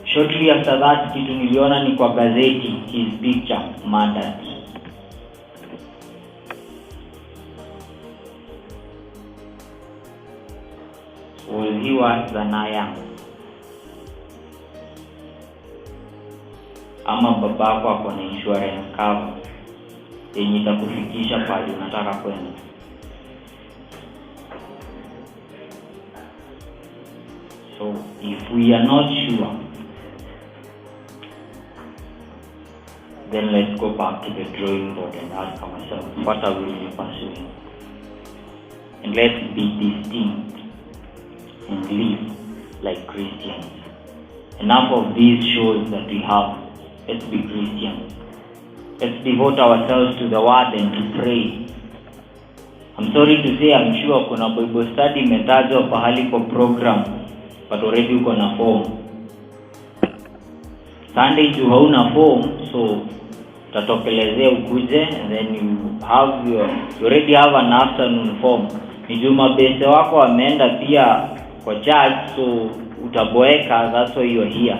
Shortly after that, kitu niliona ni kwa gazeti, his picture murdered. Was he worse than I am? Ama babako ako na insurance cover yenye itakufikisha pale unataka kwenda. So if we are not sure, then let's go back to the drawing board and ask ourselves, what are we really pursuing? And let's be distinct and live like Christians. Enough of these shows that we have. Let's be Christians. Let's devote ourselves to the Word and to pray. I'm sorry to say, I'm sure kuna Bible study imetajwa pahali kwa program, but already uko na form. Sunday tu hauna form, so tatokelezea ukuje, and then you already have an afternoon form. Ni Jumapili wako ameenda pia kwa church, so utaboeka, that's why you're here.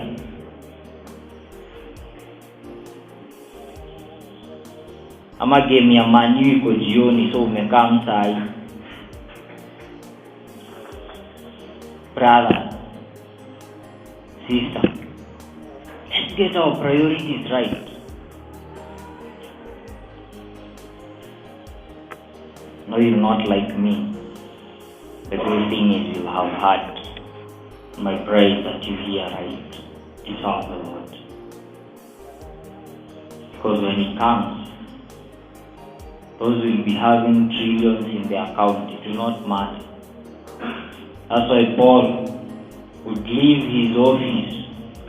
Ama game ya Man U iko jioni, so umekaa msai. Brother, sister, let's get our priorities right. No, you're not like me. The good thing is you have heard my praise that you hear right. It's of the Lord. Because when it comes, those will be having trillions in their account. It will not matter. That's why Paul would leave his office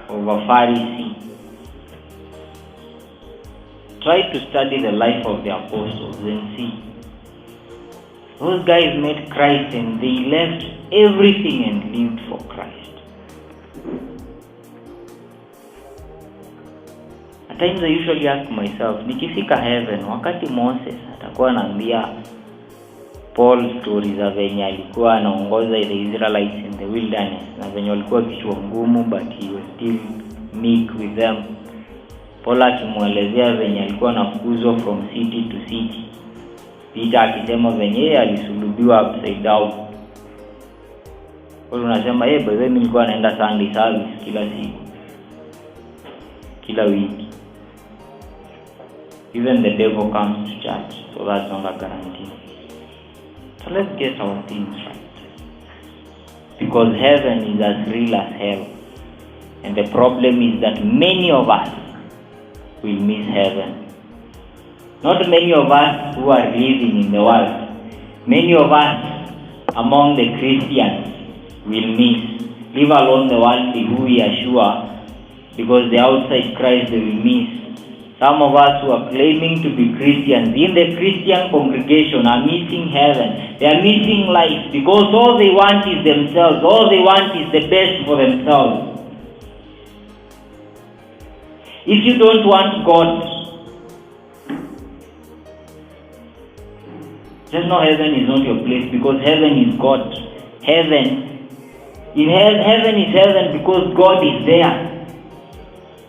of a Pharisee. Try to study the life of the apostles and see. Those guys met Christ and they left everything and lived for Christ. At times I usually ask myself, nikifika heaven, wakati Moses atakuwa anaambia Paul stories za venye alikuwa anaongoza the Israelites in the wilderness, na venye walikuwa kichwa ngumu but he was still meek with them. Paul akimuelezea venye alikuwa anafukuzwa from city to city. Peter akisema venye alisulubiwa upside down. Paul unasema basi mimi nilikuwa naenda Sunday service kila siku, kila wiki. Even the devil comes to church, so that's not a guarantee. So let's get our things right. Because heaven is as real as hell. And the problem is that many of us will miss heaven. Not many of us who are living in the world. Many of us among the Christians will miss. Leave alone the worldly who we are sure, because the outside Christ they will miss. Some of us who are claiming to be Christians in the Christian congregation are missing heaven. They are missing life because all they want is themselves. All they want is the best for themselves. If you don't want God, just know heaven is not your place, because heaven is God. Heaven is heaven because God is there.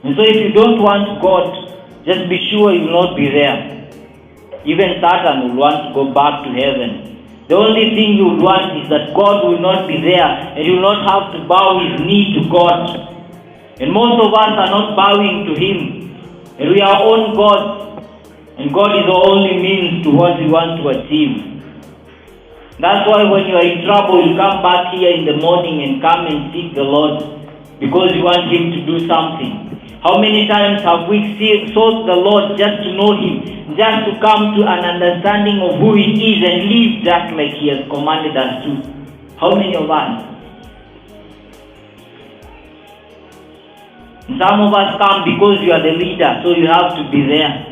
And so if you don't want God, just be sure you will not be there. Even Satan will want to go back to heaven. The only thing you would want is that God will not be there, and you will not have to bow his knee to God. And most of us are not bowing to him. And we are on God. And God is the only means to what we want to achieve. That's why when you are in trouble, you come back here in the morning and come and seek the Lord, because you want him to do something. How many times have we sought the Lord just to know him, just to come to an understanding of who he is and live just like he has commanded us to? How many of us? And some of us come because you are the leader, so you have to be there.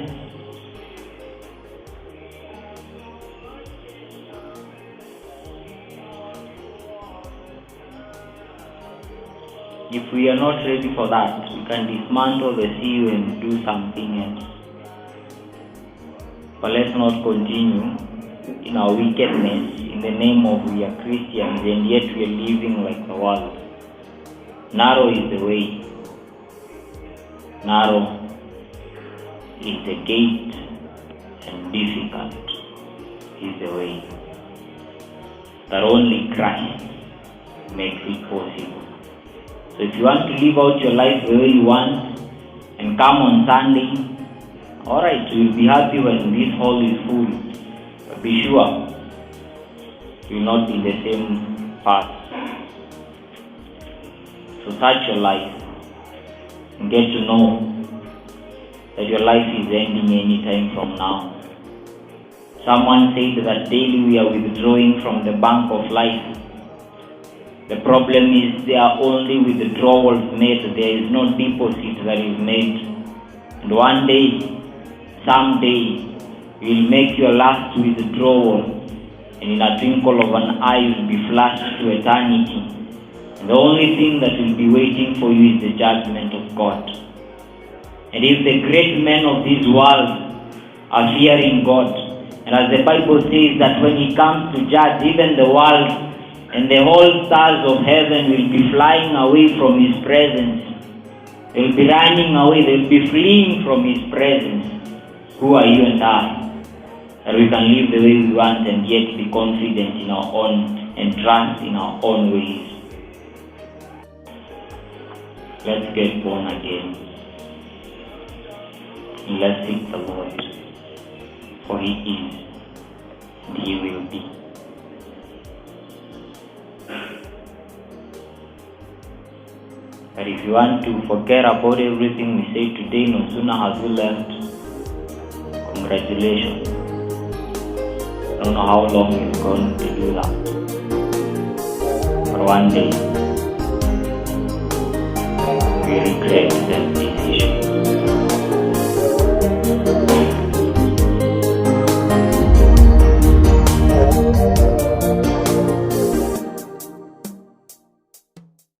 If we are not ready for that, we can dismantle the seal and do something else. But let's not continue in our wickedness in the name of we are Christians, and yet we are living like the world. Narrow is the way. Narrow is the gate, and difficult is the way. That only Christ makes it possible. So if you want to live out your life the way you want and come on Sunday, alright, you will be happy when this hall is full. But be sure you will not be in the same path. So search your life and get to know that your life is ending anytime from now. Someone said that daily we are withdrawing from the bank of life. The problem is there are only withdrawals made. There is no deposit that is made. And one day, someday, you will make your last withdrawal, and in a twinkle of an eye you will be flashed to eternity. And the only thing that will be waiting for you is the judgment of God. And if the great men of this world are fearing God, and as the Bible says that when he comes to judge, even the world and the whole stars of heaven will be flying away from his presence. They will be running away. They will be fleeing from his presence. Who are you and I? That we can live the way we want and yet be confident in our own and trust in our own ways. Let's get born again. And let's seek the Lord. For he is and he will be. But if you want to forget about everything we say today, no sooner has you left, congratulations. I don't know how long you're going to do that. But one day, we regret